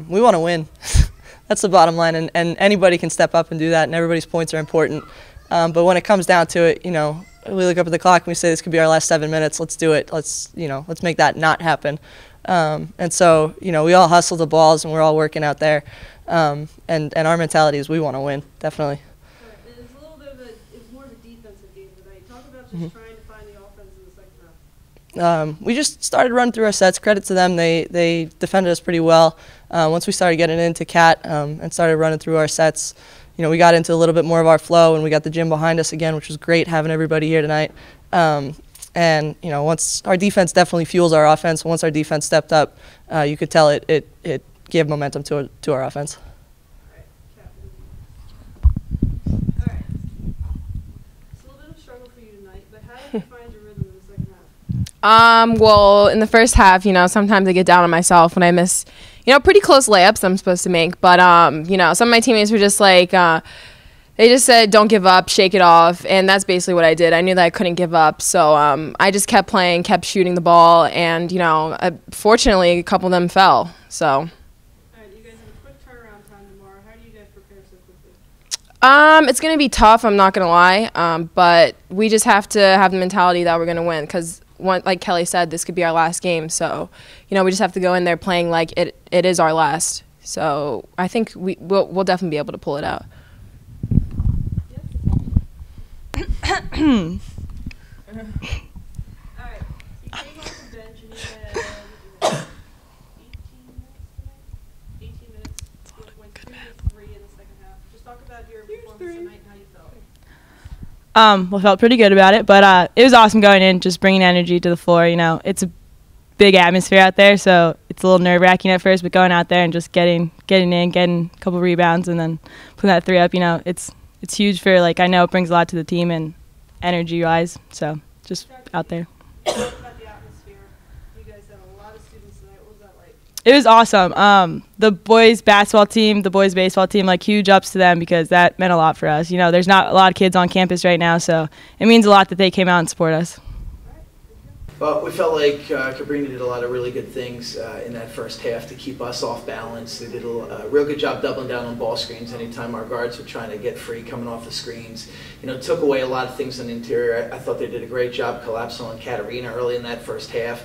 We want to win. That's the bottom line, and anybody can step up and do that, and everybody's points are important. But when it comes down to it, we look up at the clock and we say this could be our last 7 minutes. Let's do it. Let's make that not happen. And so, we all hustle the balls and we're all working out there. And our mentality is we want to win, definitely. Right. It's a little bit of it's more of a defensive game tonight. Talk about just trying to find the offense in the second half. We just started running through our sets. Credit to them. They defended us pretty well. Once we started getting into Cat and started running through our sets, we got into a little bit more of our flow, and we got the gym behind us again, which was great having everybody here tonight. And once our defense definitely fuels our offense. Once our defense stepped up, you could tell it gave momentum to our offense. All right. It's a little bit of a struggle for you tonight, but how did you find your rhythm in the second half? Well, in the first half, sometimes I get down on myself when I miss, pretty close layups I'm supposed to make. But, some of my teammates were just like, they just said, don't give up, shake it off. And that's basically what I did. I knew that I couldn't give up. So I just kept playing, kept shooting the ball. And, fortunately, a couple of them fell. So. All right, you guys have a quick turnaround time tomorrow. How do you guys prepare so quickly? It's going to be tough, I'm not going to lie. But we just have to have the mentality that we're going to win because, like Kelly said, this could be our last game. So, we just have to go in there playing like it is our last. So I think we'll definitely be able to pull it out. All right. You came off the bench and you had 18 minutes. went 2 to 3 in the second half. Just talk about your performance tonight and how you felt. Well, felt pretty good about it, but it was awesome going in, just bringing energy to the floor. It's a big atmosphere out there, so it's a little nerve-wracking at first, but going out there and just getting in, getting a couple rebounds, and then putting that 3 up, it's huge for, I know it brings a lot to the team and energy-wise, so just out there. Talk about the atmosphere. You guys had a lot of students tonight. What was that like? It was awesome. The boys basketball team, the boys baseball team, huge ups to them because that meant a lot for us. There's not a lot of kids on campus right now, so it means a lot that they came out and support us. Well, we felt like Cabrini did a lot of really good things in that first half to keep us off balance. They did a real good job doubling down on ball screens anytime our guards were trying to get free coming off the screens. Took away a lot of things on the interior. I thought they did a great job collapsing on Cabrini early in that first half.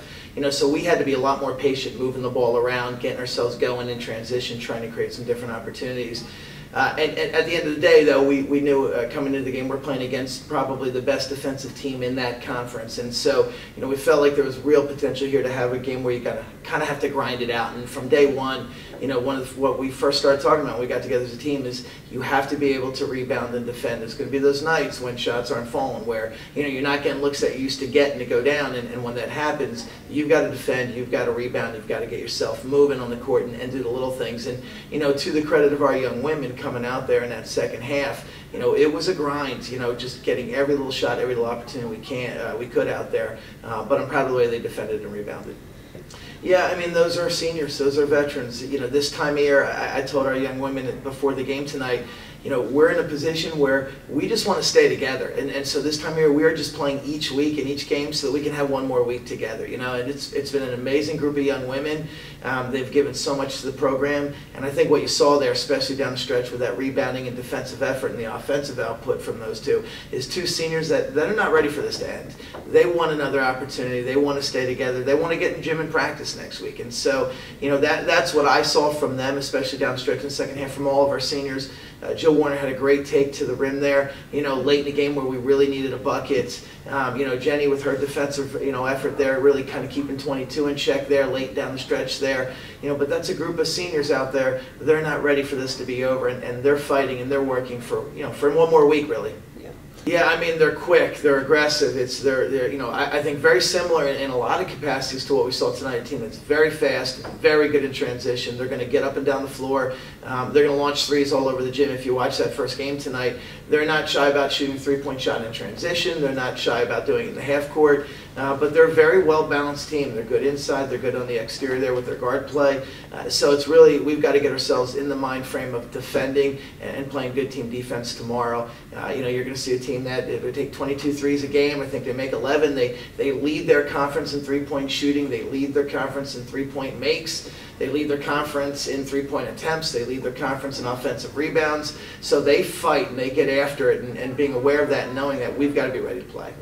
So we had to be a lot more patient moving the ball around, getting ourselves going in transition, trying to create some different opportunities. And at the end of the day, though, we knew coming into the game we're playing against probably the best defensive team in that conference. And so, we felt like there was real potential here to have a game where you kind of have to grind it out. And from day one, what we first started talking about when we got together as a team is you have to be able to rebound and defend. There's going to be those nights when shots aren't falling where, you're not getting looks that you used to get and to go down. And when that happens, you've got to defend, you've got to rebound, you've got to get yourself moving on the court and do the little things. And, to the credit of our young women coming out there in that second half, it was a grind, just getting every little shot, every little opportunity we could out there. But I'm proud of the way they defended and rebounded. Yeah, those are seniors, those are veterans. This time of year, I told our young women before the game tonight, we're in a position where we just want to stay together. And so this time of year, we are just playing each week in each game so that we can have one more week together, And it's been an amazing group of young women. They've given so much to the program. And I think what you saw there, especially down the stretch with that rebounding and defensive effort and the offensive output from those two, is 2 seniors that are not ready for this to end. They want another opportunity. They want to stay together. They want to get in gym and practice next week. And so, that's what I saw from them, especially down the stretch in the second half from all of our seniors. Jill Warner had a great take to the rim there, late in the game where we really needed a bucket. Jenny with her defensive, effort there, really kind of keeping 22 in check there, late down the stretch there. But that's a group of seniors out there. They're not ready for this to be over, and they're fighting and they're working for, for one more week, really. Yeah, they're quick, they're aggressive. They're I think very similar in a lot of capacities to what we saw tonight. A team that's very fast, very good in transition. They're going to get up and down the floor. They're going to launch threes all over the gym. If you watch that first game tonight, they're not shy about shooting 3-point shot in transition. They're not shy about doing it in the half court. But they're a very well-balanced team. They're good inside. They're good on the exterior there with their guard play. So it's really, we've got to get ourselves in the mind frame of defending and playing good team defense tomorrow. You're going to see a team team that it would take 22 threes a game. I think they make 11. They lead their conference in three-point shooting. They lead their conference in three-point makes. They lead their conference in three-point attempts. They lead their conference in offensive rebounds. So they fight and they get after it, and being aware of that and knowing that we've got to be ready to play.